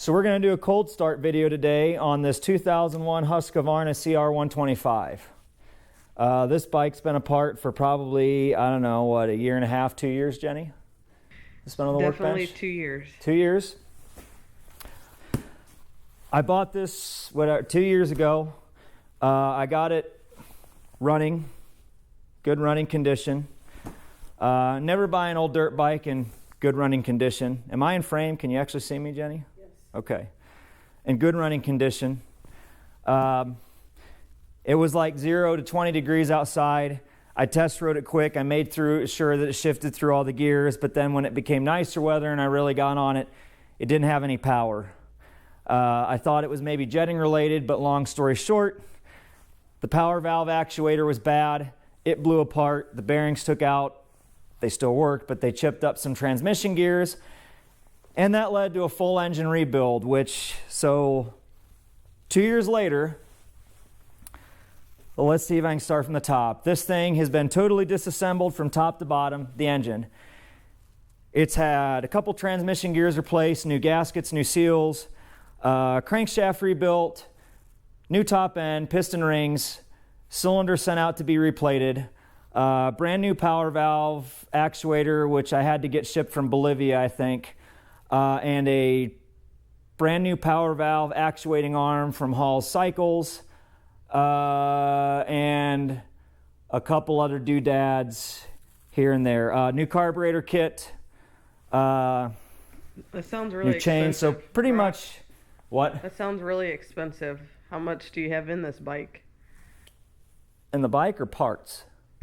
So we're going to do a cold start video today on this 2001 Husqvarna CR125. This bike's been apart for probably, I don't know, what, a year and a half, 2 years, Jenny? It's been on the Definitely workbench? 2 years. 2 years? I bought this 2 years ago. I got it running, good running condition. Never buy an old dirt bike in good running condition. Am I in frame? Can you actually see me, Jenny? Yes. Okay. In good running condition. It was like 0 to 20 degrees outside. I test rode it quick. I made sure that it shifted through all the gears, but then when it became nicer weather and I really got on it, it didn't have any power. I thought it was maybe jetting related, but long story short, the power valve actuator was bad. It blew apart. The bearings took out. They still worked, but they chipped up some transmission gears, and that led to a full engine rebuild, so 2 years later, well, let's see if I can start from the top. This thing has been totally disassembled from top to bottom, the engine. It's had a couple transmission gears replaced, new gaskets, new seals, crankshaft rebuilt, new top end, piston rings, cylinder sent out to be replated, brand new power valve actuator, which I had to get shipped from Bolivia, I think, and a brand new power valve actuating arm from Hall Cycles, and a couple other doodads here and there. New carburetor kit. That sounds really new chain. expensive. So pretty much, what? That sounds really expensive. How much do you have in this bike? In the bike or parts?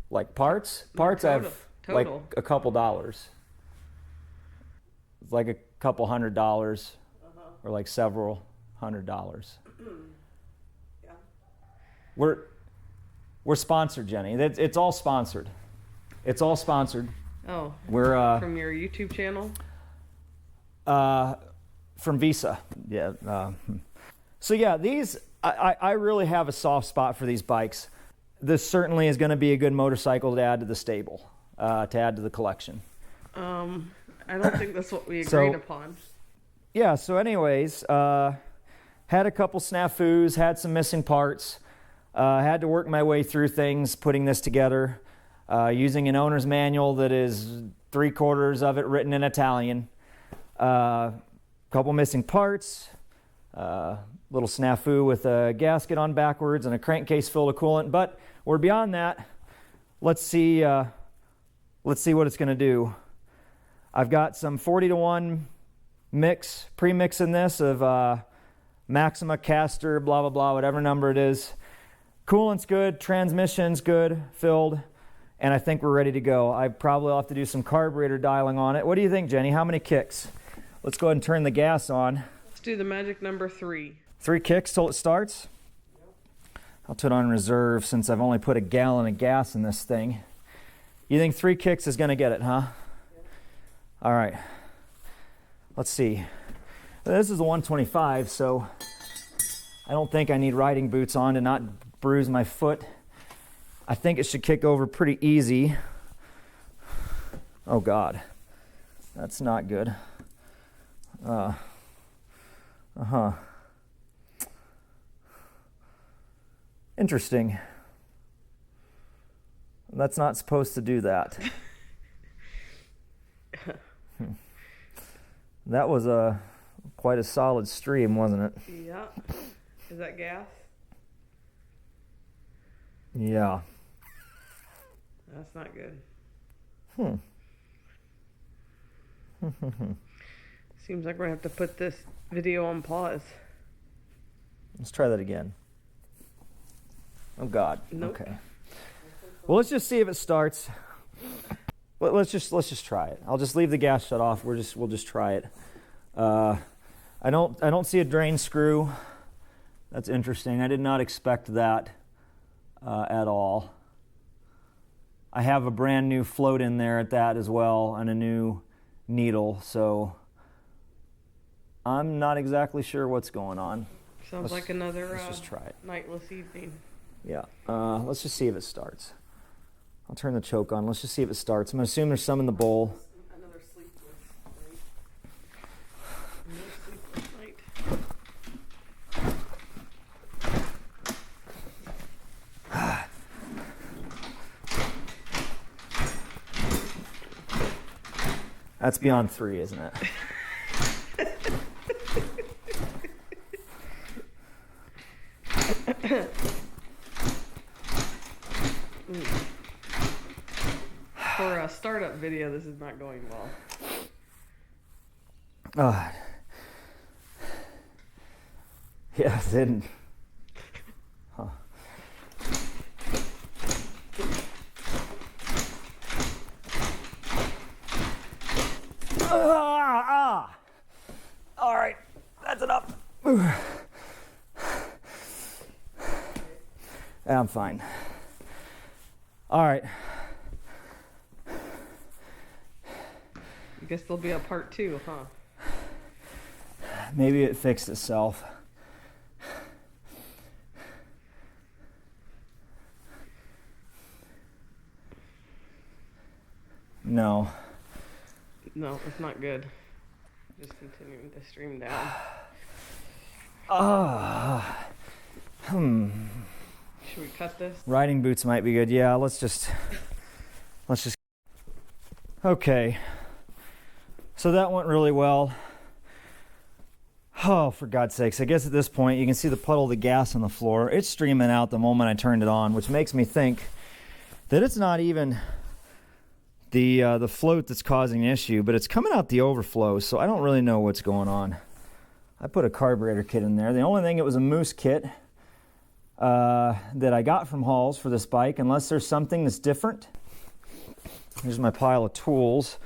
Like parts? Parts I have like a couple dollars. It's like a couple $100 or like several $100. Yeah. We're sponsored, Jenny. It's all sponsored. It's all sponsored. Oh. We're from your YouTube channel? From Visa. Yeah. So yeah, these I really have a soft spot for these bikes. This certainly is going to be a good motorcycle to add to the stable, to add to the collection. I don't think that's what we agreed upon. Yeah, so anyways, had a couple snafus, had some missing parts, had to work my way through things, putting this together, using an owner's manual that is 3/4 of it written in Italian. Couple missing parts, little snafu with a gasket on backwards and a crankcase filled with coolant, but we're beyond that. Let's see what it's going to do. I've got some 40-to-1 mix, pre-mix in this of Maxima, Caster, blah, blah, blah, whatever number it is. Coolant's good, transmission's good, filled, and I think we're ready to go. I probably will have to do some carburetor dialing on it. What do you think, Jenny? How many kicks? Let's go ahead and turn the gas on. Let's do the magic number 3. 3 kicks till it starts? I'll put it on reserve since I've only put a gallon of gas in this thing. You think 3 kicks is going to get it, huh? All right. Let's see. This is a 125, so I don't think I need riding boots on to not bruise my foot. I think it should kick over pretty easy. Oh God, that's not good. Interesting. That's not supposed to do that. That was quite a solid stream, wasn't it? Yeah. Is that gas? Yeah. That's not good. Seems like we're going to have to put this video on pause. Let's try that again. Oh God. Nope. Okay. Well, let's just see if it starts. Let's just try it. I'll just leave the gas shut off. We'll just try it. I don't see a drain screw. That's interesting. I did not expect that at all. I have a brand new float in there at that as well, and a new needle. So I'm not exactly sure what's going on. Sounds like another let's just try it. Nightless evening. Yeah. Let's just see if it starts. I'll turn the choke on. Let's just see if it starts. I'm going to assume there's some in the bowl. Another sleepless night. Another sleepless night. That's beyond 3, isn't it? For a startup video, this is not going well. Yeah, it didn't. Huh. All right, that's enough. I'm fine. All right. I guess there'll be a part 2, huh? Maybe it fixed itself. No. No, it's not good. Just continuing to stream down. Should we cut this? Riding boots might be good. Yeah, let's just. Okay. So that went really well. Oh, for God's sakes. I guess at this point you can see the puddle of the gas on the floor. It's streaming out the moment I turned it on, which makes me think that it's not even the float that's causing the issue, but it's coming out the overflow, so I don't really know what's going on. I put a carburetor kit in there. The only thing, it was a Moose kit that I got from Halls for this bike, unless there's something that's different. Here's my pile of tools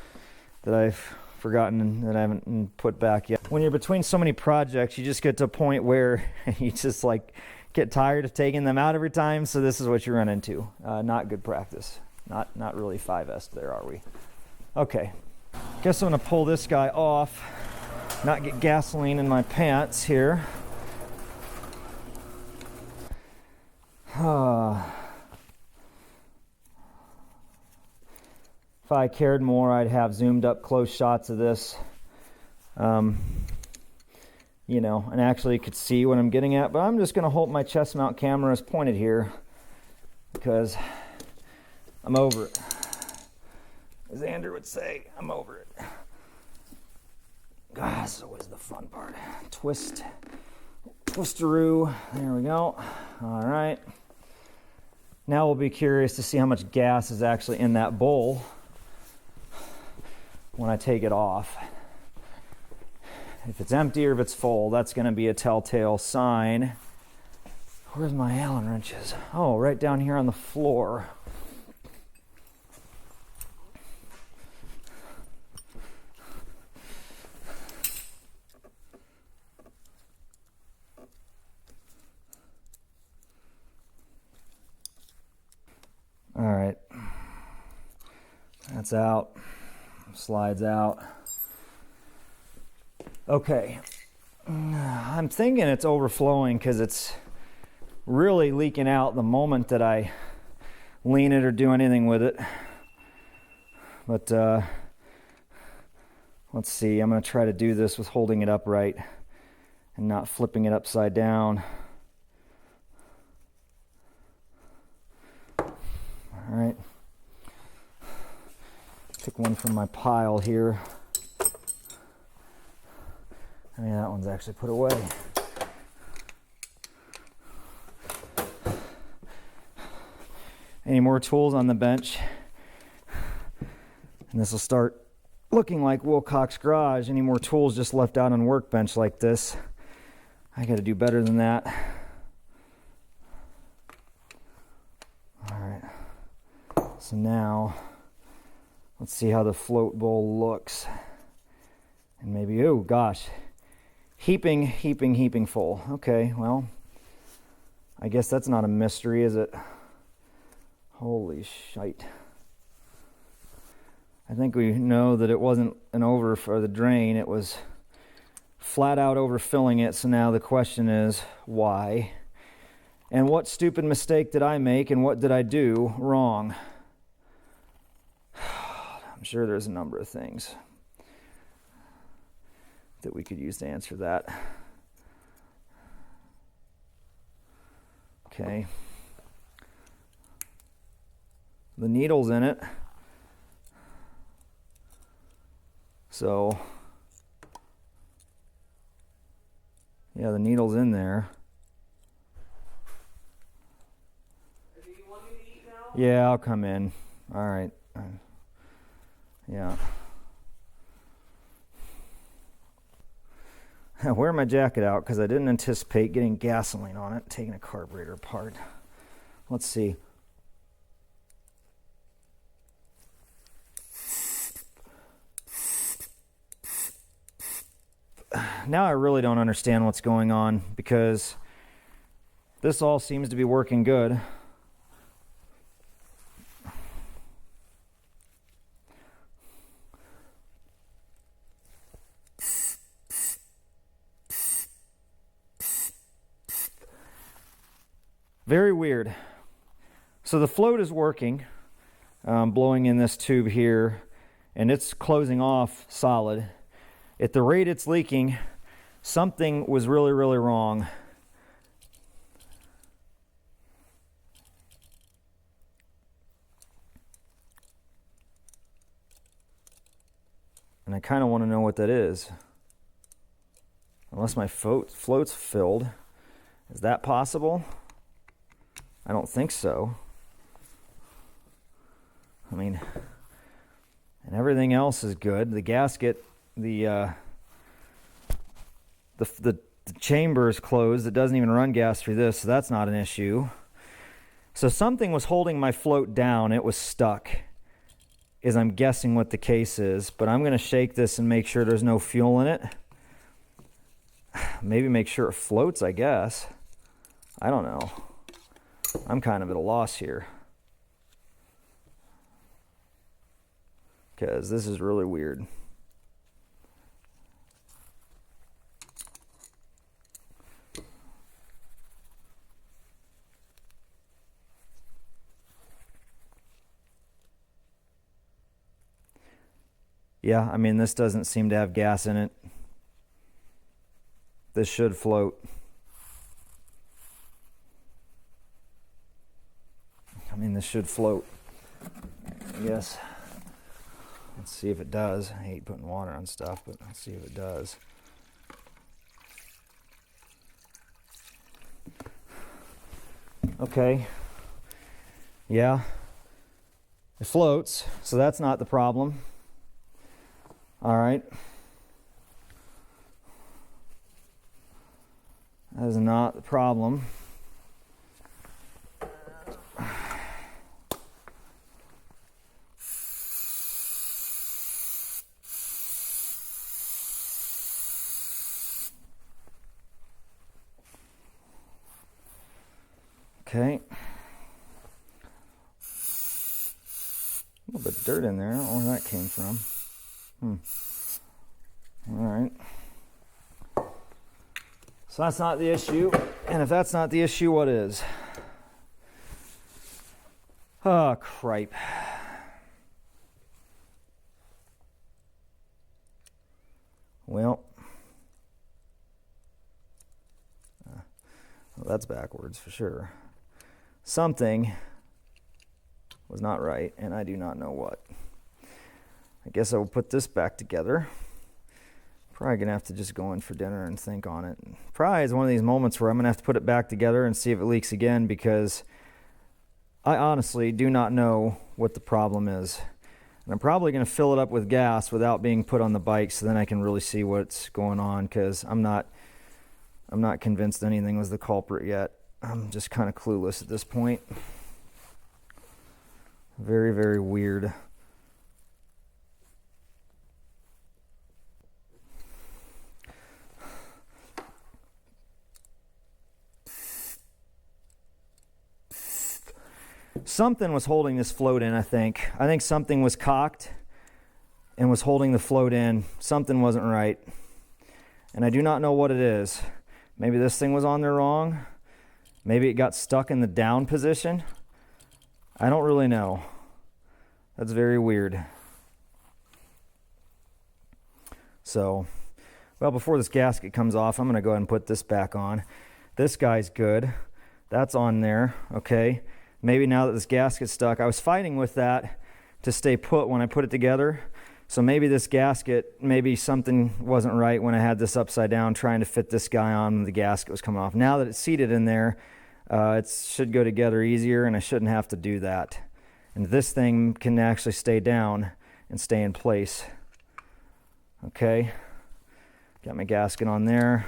that I've forgotten that I haven't put back yet. When you're between so many projects, you just get to a point where you just like get tired of taking them out every time, so this is what you run into. Not good practice. Not really 5S there, are we? Okay. Guess I'm gonna pull this guy off, not get gasoline in my pants here. If I cared more, I'd have zoomed up close shots of this, you know, and actually could see what I'm getting at, but I'm just gonna hold my chest mount camera as pointed here because I'm over it. As Andrew would say, I'm over it. God, this is always the fun part. Twisteroo. There we go. All right. Now we'll be curious to see how much gas is actually in that bowl when I take it off. If it's empty or if it's full, that's going to be a telltale sign. Where's my Allen wrenches? Oh, right down here on the floor. All right, that's out, slides out. Okay, I'm thinking it's overflowing because it's really leaking out the moment that I lean it or do anything with it. But let's see, I'm going to try to do this with holding it upright and not flipping it upside down. All right, took one from my pile here. I mean, that one's actually put away. Any more tools on the bench? And this will start looking like Wilcox Garage. Any more tools just left out on workbench like this? I got to do better than that. All right. So now, let's see how the float bowl looks. And maybe, oh gosh, heaping full. Okay, well, I guess that's not a mystery, is it? Holy shite. I think we know that it wasn't an over for the drain. It was flat out overfilling it. So now the question is, why? And what stupid mistake did I make and what did I do wrong? I'm sure there's a number of things that we could use to answer that. Okay. The needle's in it. So, yeah, the needle's in there. Do you want me to eat now? Yeah, I'll come in. All right. Yeah. I wear my jacket out because I didn't anticipate getting gasoline on it, taking a carburetor apart. Let's see. Now I really don't understand what's going on because this all seems to be working good. Very weird. So the float is working, blowing in this tube here, and it's closing off solid. At the rate it's leaking, something was really, really wrong. And I kind of want to know what that is. Unless my float's filled. Is that possible? I don't think so. I mean, and everything else is good. The gasket, the chamber is closed. It doesn't even run gas through this, so that's not an issue. So something was holding my float down. It was stuck, is I'm guessing what the case is. But I'm going to shake this and make sure there's no fuel in it. Maybe make sure it floats, I guess. I don't know. I'm kind of at a loss here. Because this is really weird. Yeah, I mean, this doesn't seem to have gas in it. This should float. I mean, this should float. I guess. Let's see if it does. I hate putting water on stuff, but let's see if it does. Okay. Yeah. It floats, so that's not the problem. All right. That is not the problem. Okay. A little bit of dirt in there. I don't know where that came from. All right. So that's not the issue. And if that's not the issue, what is? Oh, cripe. Well, that's backwards for sure. Something was not right, and I do not know what. I guess I will put this back together. Probably gonna have to just go in for dinner and think on it. Probably is one of these moments where I'm gonna have to put it back together and see if it leaks again, because I honestly do not know what the problem is. And I'm probably gonna fill it up with gas without being put on the bike, so then I can really see what's going on, because I'm not convinced anything was the culprit yet. I'm just kind of clueless at this point. Very, very weird. Something was holding this float in, I think. I think something was cocked and was holding the float in. Something wasn't right. And I do not know what it is. Maybe this thing was on there wrong. Maybe it got stuck in the down position. I don't really know. That's very weird. So, well, before this gasket comes off, I'm going to go ahead and put this back on. This guy's good. That's on there, okay. Maybe now that this gasket's stuck, I was fighting with that to stay put when I put it together, So maybe this gasket, maybe something wasn't right when I had this upside down trying to fit this guy on when the gasket was coming off. Now that it's seated in there, it should go together easier, and I shouldn't have to do that. And this thing can actually stay down and stay in place. Okay, got my gasket on there.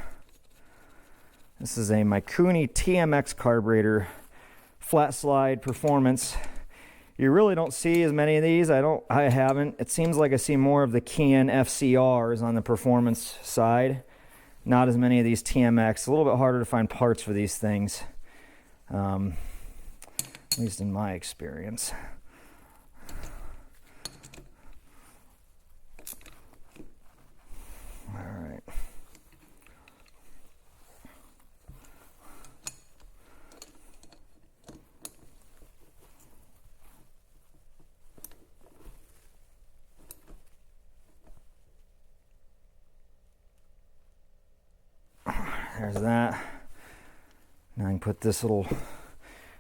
This is a Mikuni TMX carburetor, flat slide performance. You really don't see as many of these. I haven't. It seems like I see more of the Kian FCRs on the performance side. Not as many of these TMX. A little bit harder to find parts for these things. At least in my experience. All right. There's that. Now I can put this little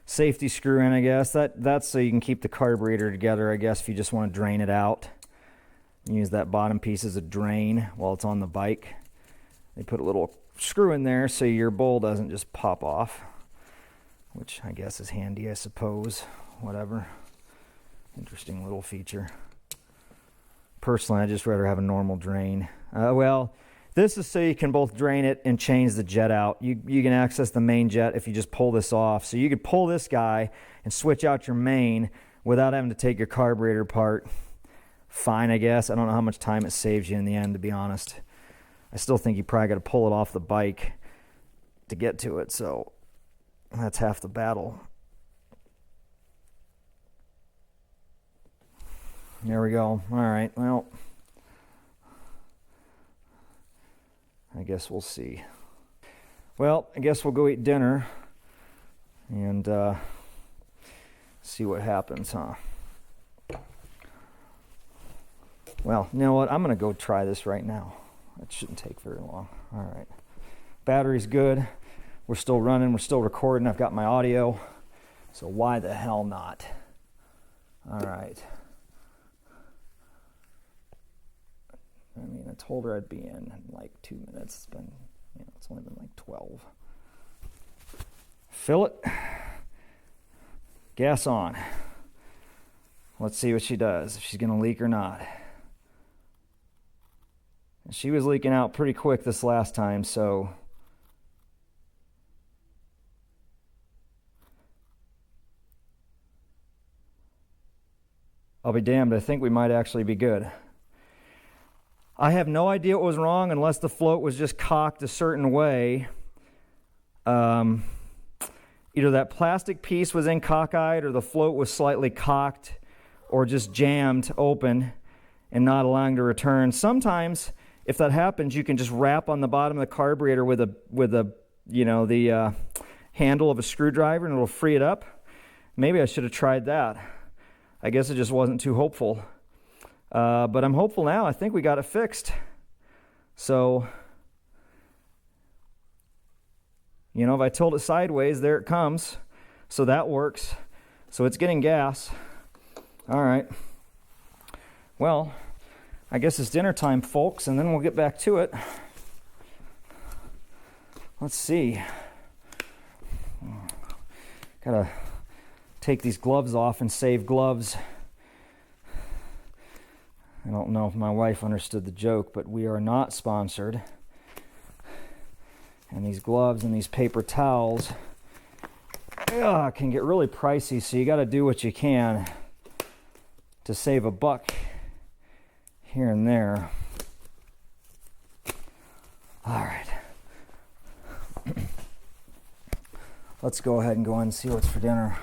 safety screw in, I guess. That's so you can keep the carburetor together, I guess, if you just want to drain it out. Use that bottom piece as a drain while it's on the bike. They put a little screw in there so your bowl doesn't just pop off, which I guess is handy, I suppose. Whatever. Interesting little feature. Personally, I'd just rather have a normal drain. Well, this is so you can both drain it and change the jet out. You can access the main jet if you just pull this off. So you could pull this guy and switch out your main without having to take your carburetor apart. Fine, I guess. I don't know how much time it saves you in the end, to be honest. I still think you probably got to pull it off the bike to get to it, so that's half the battle. There we go. All right, well, I guess we'll see. Well, I guess we'll go eat dinner and see what happens, huh? Well, you know what? I'm going to go try this right now. It shouldn't take very long. All right. Battery's good. We're still running. We're still recording. I've got my audio. So why the hell not? All right. I mean, I told her I'd be in like 2 minutes. It's been, it's only been like 12. Fill it. Gas on. Let's see what she does, if she's going to leak or not. She was leaking out pretty quick this last time, so I'll be damned. I think we might actually be good. I have no idea what was wrong unless the float was just cocked a certain way. Either that plastic piece was in cockeyed or the float was slightly cocked or just jammed open and not allowing to return. Sometimes, if that happens, you can just wrap on the bottom of the carburetor with the handle of a screwdriver and it'll free it up. Maybe I should have tried that. I guess it just wasn't too hopeful. But I'm hopeful now. I think we got it fixed. So, if I tilt it sideways, there it comes. So that works. So it's getting gas. All right. Well, I guess it's dinner time, folks, and then we'll get back to it. Let's see. Gotta take these gloves off and save gloves. I don't know if my wife understood the joke, but we are not sponsored. And these gloves and these paper towels can get really pricey, so you got to do what you can to save a buck here and there. All right. Let's go ahead and go in and see what's for dinner.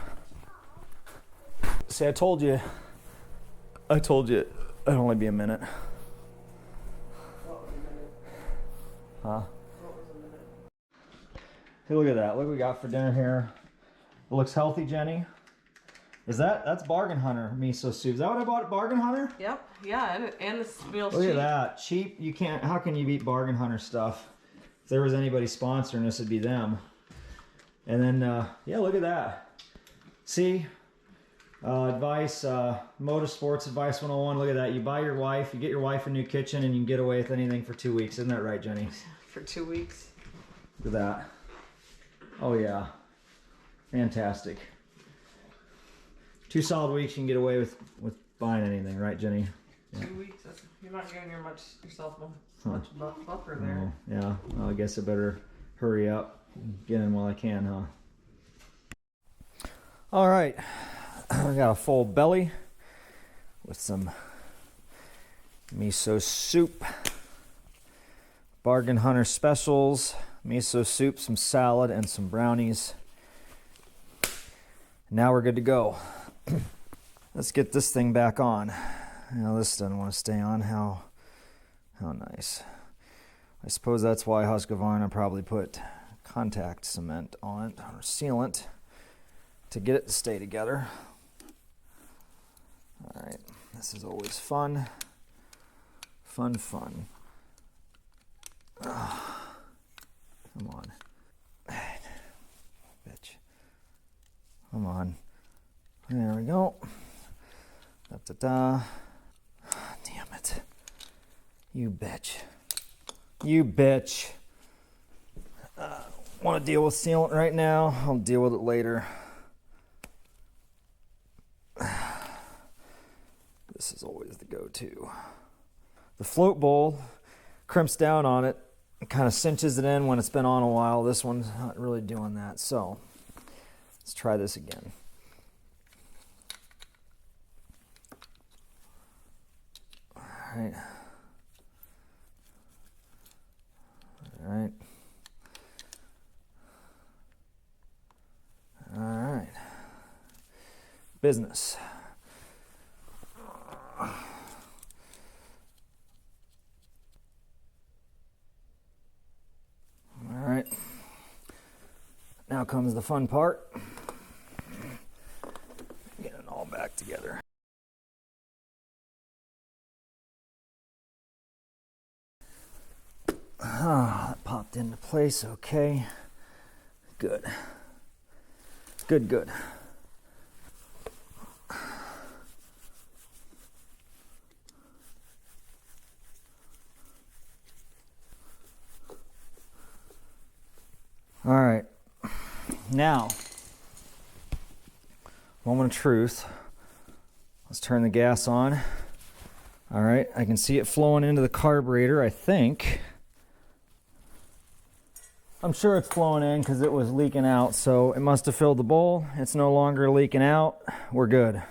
See, I told you it'd only be a minute. Huh? Hey, look at that. Look what we got for dinner here. It looks healthy, Jenny. That's Bargain Hunter miso soup. Is that what I bought at Bargain Hunter? Yep. Yeah, and this meal's cheap. Look at that. Cheap. You can't. How can you beat Bargain Hunter stuff? If there was anybody sponsoring this, it'd be them. And then, yeah, look at that. See? Advice, Motorsports Advice 101. Look at that. You get your wife a new kitchen and you can get away with anything for 2 weeks. Isn't that right, Jenny? For 2 weeks. Look at that. Oh yeah. Fantastic. 2 solid weeks you can get away with buying anything, right, Jenny? Yeah. 2 weeks? You're not giving yourself much buffer there. Oh, yeah. Well, I guess I better hurry up. Get in while I can, huh? All right. I got a full belly with some miso soup, Bargain Hunter specials, miso soup, some salad, and some brownies. Now we're good to go. Let's get this thing back on. Now this doesn't want to stay on. How nice. I suppose that's why Husqvarna probably put contact cement on it, or sealant, to get it to stay together. All right, this is always fun. Fun. Oh, come on. Bitch. Come on. There we go. Da-da-da. Damn it. You bitch. You bitch. Want to deal with sealant right now? I'll deal with it later. This is always the go-to. The float bowl crimps down on it. It kind of cinches it in when it's been on a while. This one's not really doing that. So let's try this again. All right. All right. All right. Business. All right. Now comes the fun part. Get it all back together. That popped into place, okay. Good. Good. All right, now, moment of truth. Let's turn the gas on. All right, I can see it flowing into the carburetor, I think. I'm sure it's flowing in because it was leaking out, so it must have filled the bowl. It's no longer leaking out. We're good.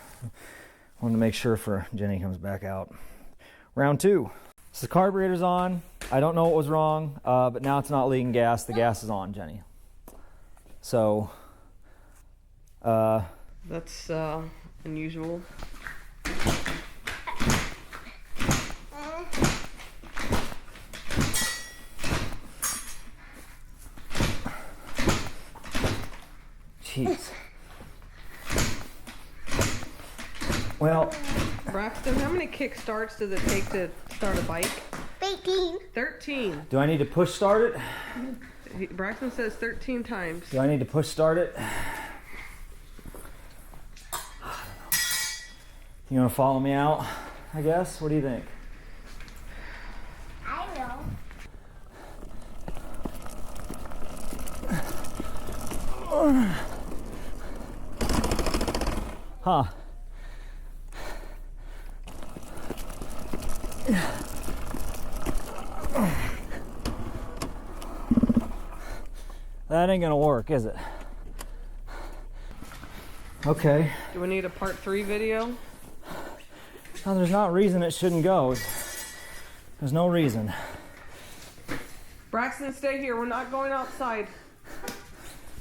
Wanted to make sure for Jenny comes back out. Round 2. So the carburetor's on. I don't know what was wrong, but now it's not leaking gas. The gas is on, Jenny. So, that's unusual. Jeez. Well, Braxton, how many kick starts does it take to start a bike? 13. 13. do I need to push start it? Braxton says 13 times. Do I need to push start it? You want to follow me out, I guess? What do you think? I will. Huh. That ain't gonna work, is it? Okay. Do we need a part 3 video? No, there's not a reason it shouldn't go. There's no reason. Braxton, stay here. We're not going outside.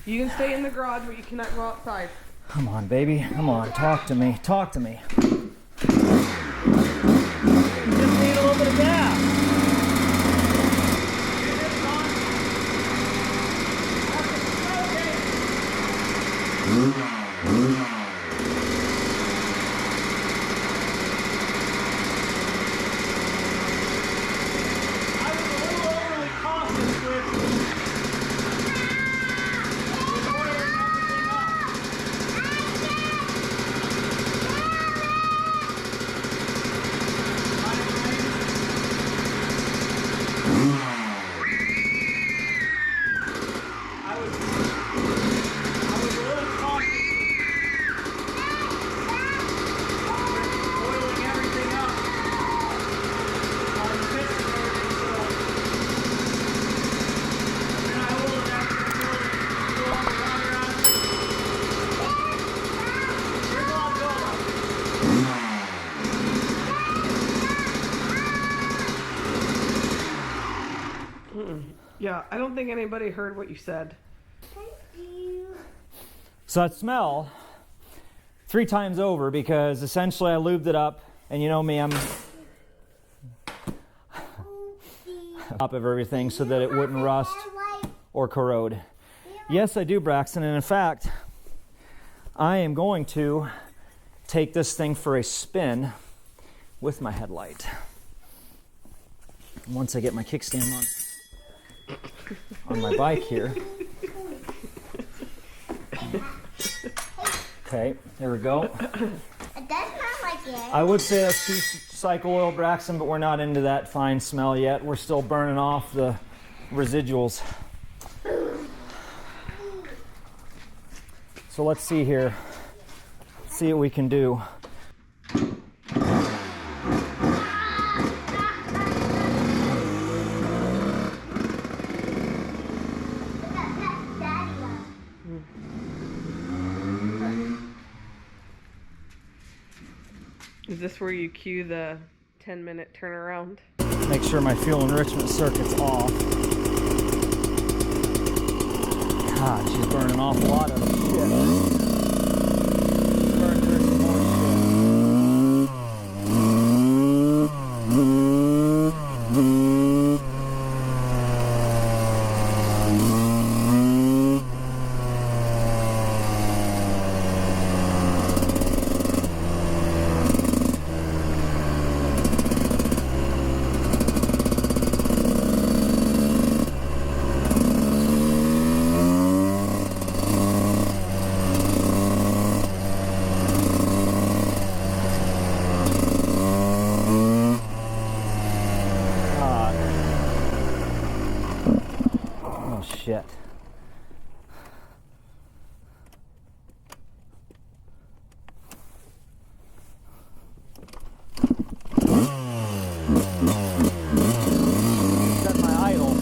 You can stay in the garage, but you cannot go outside. Come on, baby. Come on. Talk to me. Talk to me. You just need a little bit of gas. Yeah, I don't think anybody heard what you said. So that smell 3 times over, because essentially I lubed it up, and you know me, I'm top of everything so that it wouldn't rust or corrode. Yes, I do, Braxton, and in fact, I am going to take this thing for a spin with my headlight. Once I get my kickstand on my bike here. Okay, there we go. It does smell like it. I would say that's 2-cycle oil, Braxton, but we're not into that fine smell yet. We're still burning off the residuals. So let's see here. Let's see what we can do. Is this where you cue the 10-minute turnaround? Make sure my fuel enrichment circuit's off. God, she's burning off a lot of shit. Burning her some more shit. Set my idle.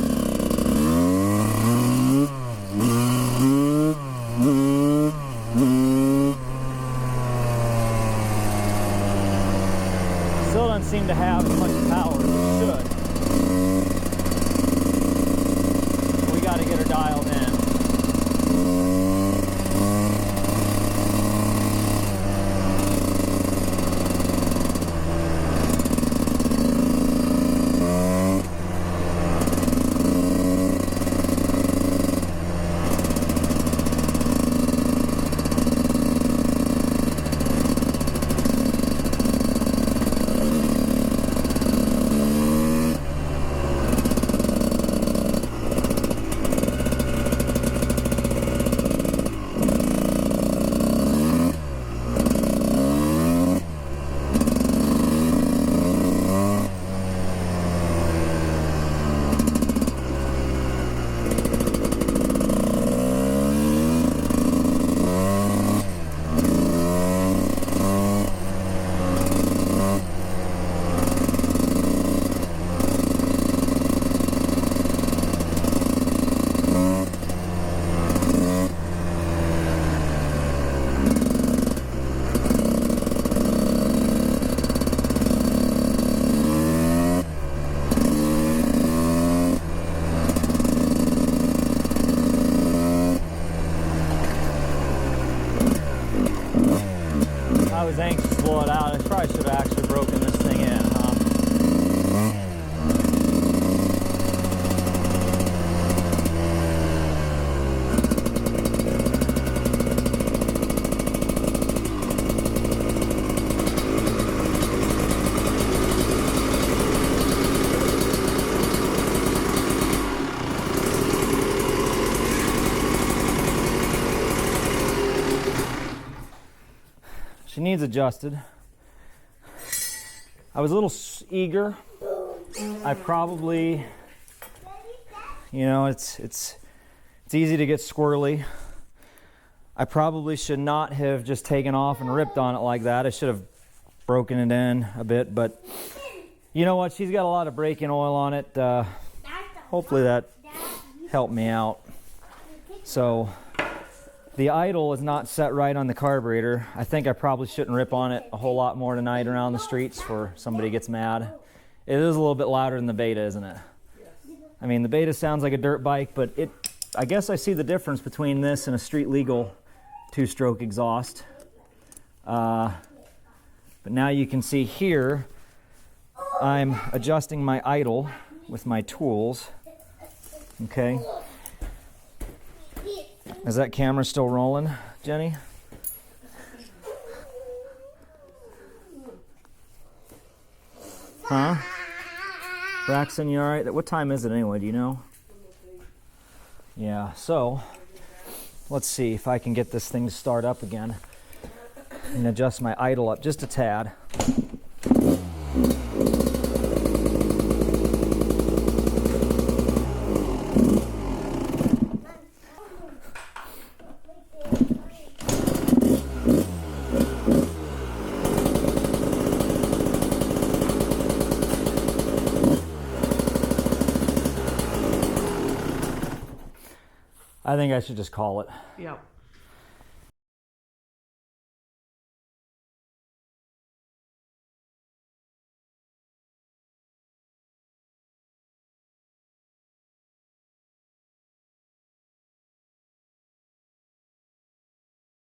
Still doesn't seem to have as much power as it should. Got to get her dialed in. I was anxious to blow it out. I probably should have actually broken this thing in, huh? She needs adjusted. I was a little eager. I probably, you know, it's easy to get squirrely. I probably should not have just taken off and ripped on it like that. I should have broken it in a bit, but you know what? She's got a lot of braking oil on it. Hopefully that helped me out. So the idle is not set right on the carburetor. I think I probably shouldn't rip on it a whole lot more tonight around the streets before somebody gets mad. It is a little bit louder than the Beta, isn't it? I mean, the Beta sounds like a dirt bike, but I guess I see the difference between this and a street legal 2-stroke exhaust. But now you can see here, I'm adjusting my idle with my tools. Okay. Is that camera still rolling, Jenny? Huh? Braxton, you all right? What time is it anyway? Do you know? Yeah, so let's see if I can get this thing to start up again and adjust my idle up just a tad. I think I should just call it. Yep.